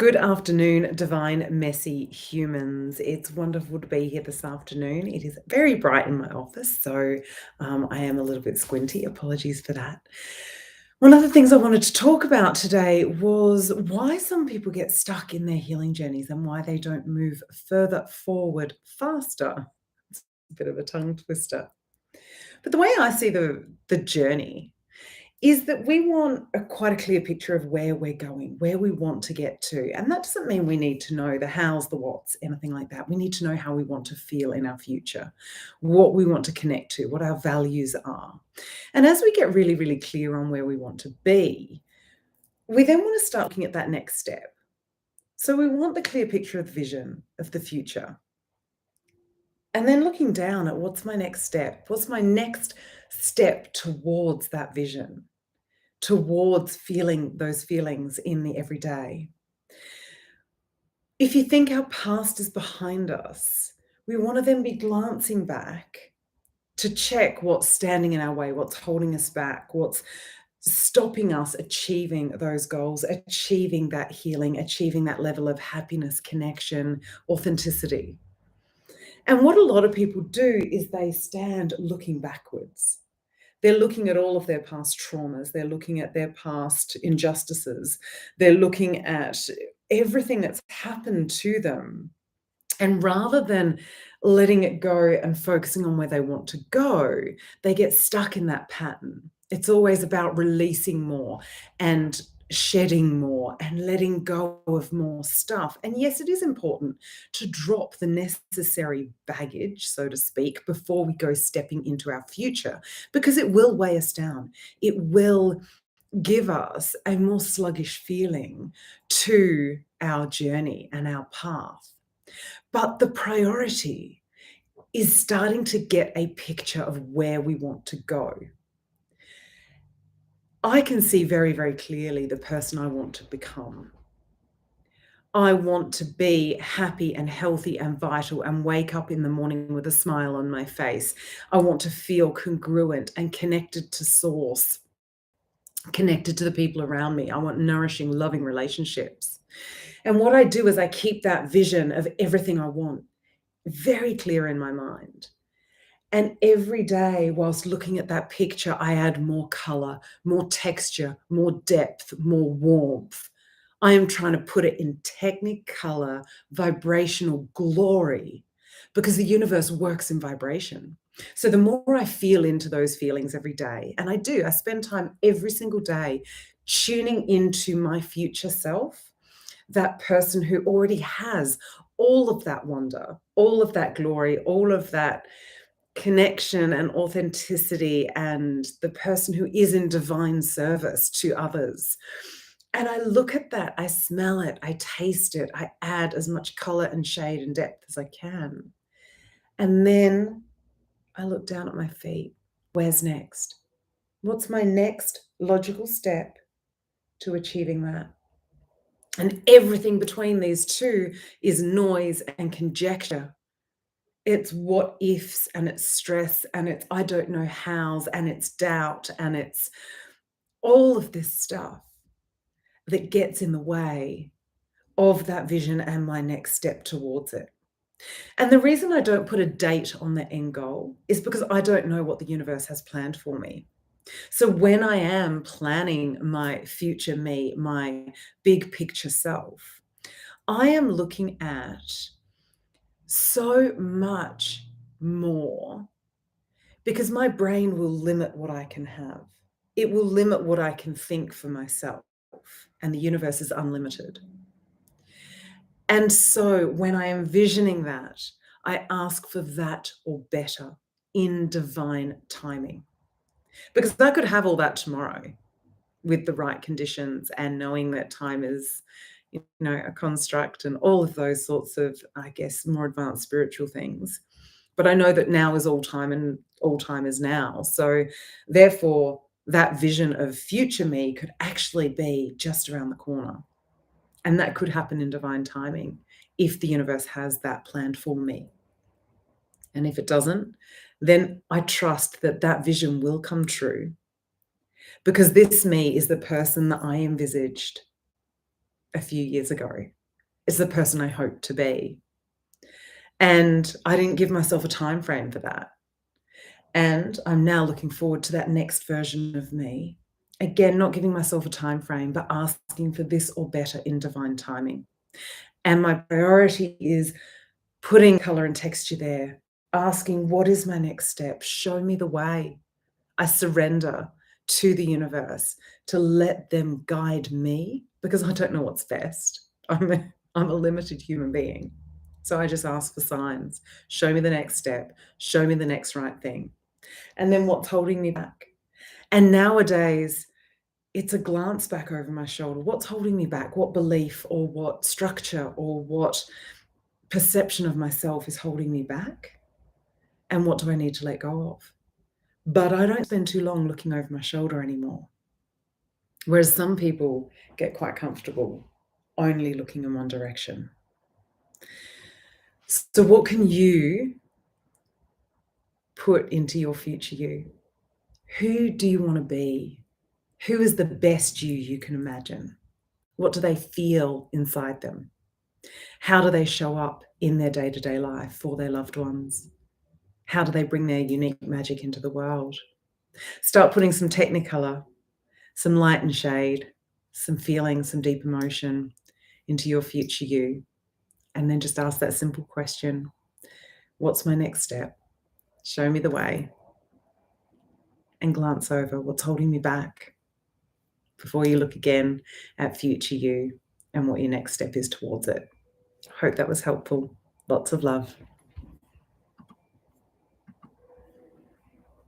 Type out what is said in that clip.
Good afternoon, divine, messy humans. It's wonderful to be here this afternoon. It is very bright in my office, so I am a little bit squinty. Apologies for that. One of the things I wanted to talk about today was why some people get stuck in their healing journeys and why they don't move further forward faster. It's a bit of a tongue twister. But the way I see the journey is that we want quite a clear picture of where we're going, where we want to get to. And that doesn't mean we need to know the hows, the whats, anything like that. We need to know how we want to feel in our future, what we want to connect to, what our values are. And as we get really, really clear on where we want to be, we then want to start looking at that next step. So we want the clear picture of the vision of the future. And then looking down at what's my next step? What's my next step towards that vision? Towards feeling those feelings in the everyday. If you think our past is behind us, we want to then be glancing back to check what's standing in our way, what's holding us back, what's stopping us achieving those goals, achieving that healing, achieving that level of happiness, connection, authenticity. And what a lot of people do is they stand looking backwards. They're looking at all of their past traumas. They're looking at their past injustices. They're looking at everything that's happened to them. And rather than letting it go and focusing on where they want to go, they get stuck in that pattern. It's always about releasing more and shedding more and letting go of more stuff. And yes, it is important to drop the necessary baggage, so to speak, before we go stepping into our future, because it will weigh us down. It will give us a more sluggish feeling to our journey and our path. But the priority is starting to get a picture of where we want to go. I can see very, very clearly the person I want to become. I want to be happy and healthy and vital and wake up in the morning with a smile on my face. I want to feel congruent and connected to source, connected to the people around me. I want nourishing, loving relationships. And what I do is I keep that vision of everything I want very clear in my mind. And every day, whilst looking at that picture, I add more color, more texture, more depth, more warmth. I am trying to put it in technicolor, vibrational glory, because the universe works in vibration. So the more I feel into those feelings every day, and I spend time every single day tuning into my future self, that person who already has all of that wonder, all of that glory, all of that connection and authenticity, and the person who is in divine service to others. And I look at that, I smell it, I taste it, I add as much color and shade and depth as I can. And then I look down at my feet. Where's next? What's my next logical step to achieving that? And everything between these two is noise and conjecture. It's what ifs and it's stress and it's I don't know hows and it's doubt and it's all of this stuff that gets in the way of that vision and my next step towards it. And the reason I don't put a date on the end goal is because I don't know what the universe has planned for me. So when I am planning my future me, my big picture self, I am looking at so much more, because my brain will limit what I can have. It will limit what I can think for myself, and the universe is unlimited. And so when I am visioning that, I ask for that or better in divine timing. Because I could have all that tomorrow with the right conditions and knowing that time is, a construct and all of those sorts of, I guess, more advanced spiritual things. But I know that now is all time and all time is now. So therefore, that vision of future me could actually be just around the corner. And that could happen in divine timing if the universe has that planned for me. And if it doesn't, then I trust that that vision will come true, because this me is the person that I envisaged. a few years ago. It's the person I hope to be. And I didn't give myself a time frame for that. And I'm now looking forward to that next version of me. Again, not giving myself a time frame, but asking for this or better in divine timing. And my priority is putting color and texture there, asking, what is my next step? Show me the way. I surrender to the universe to let them guide me because I don't know what's best. I'm a limited human being. So I just ask for signs. Show me the next step. Show me the next right thing. And then what's holding me back? And nowadays, it's a glance back over my shoulder. What's holding me back? What belief or what structure or what perception of myself is holding me back? And what do I need to let go of? But I don't spend too long looking over my shoulder anymore. Whereas some people get quite comfortable only looking in one direction. So what can you put into your future you? Who do you want to be? Who is the best you can imagine? What do they feel inside them? How do they show up in their day-to-day life for their loved ones? How do they bring their unique magic into the world? Start putting some technicolor, some light and shade, some feeling, some deep emotion into your future you. And then just ask that simple question, what's my next step? Show me the way. And glance over what's holding me back before you look again at future you and what your next step is towards it. Hope that was helpful. Lots of love.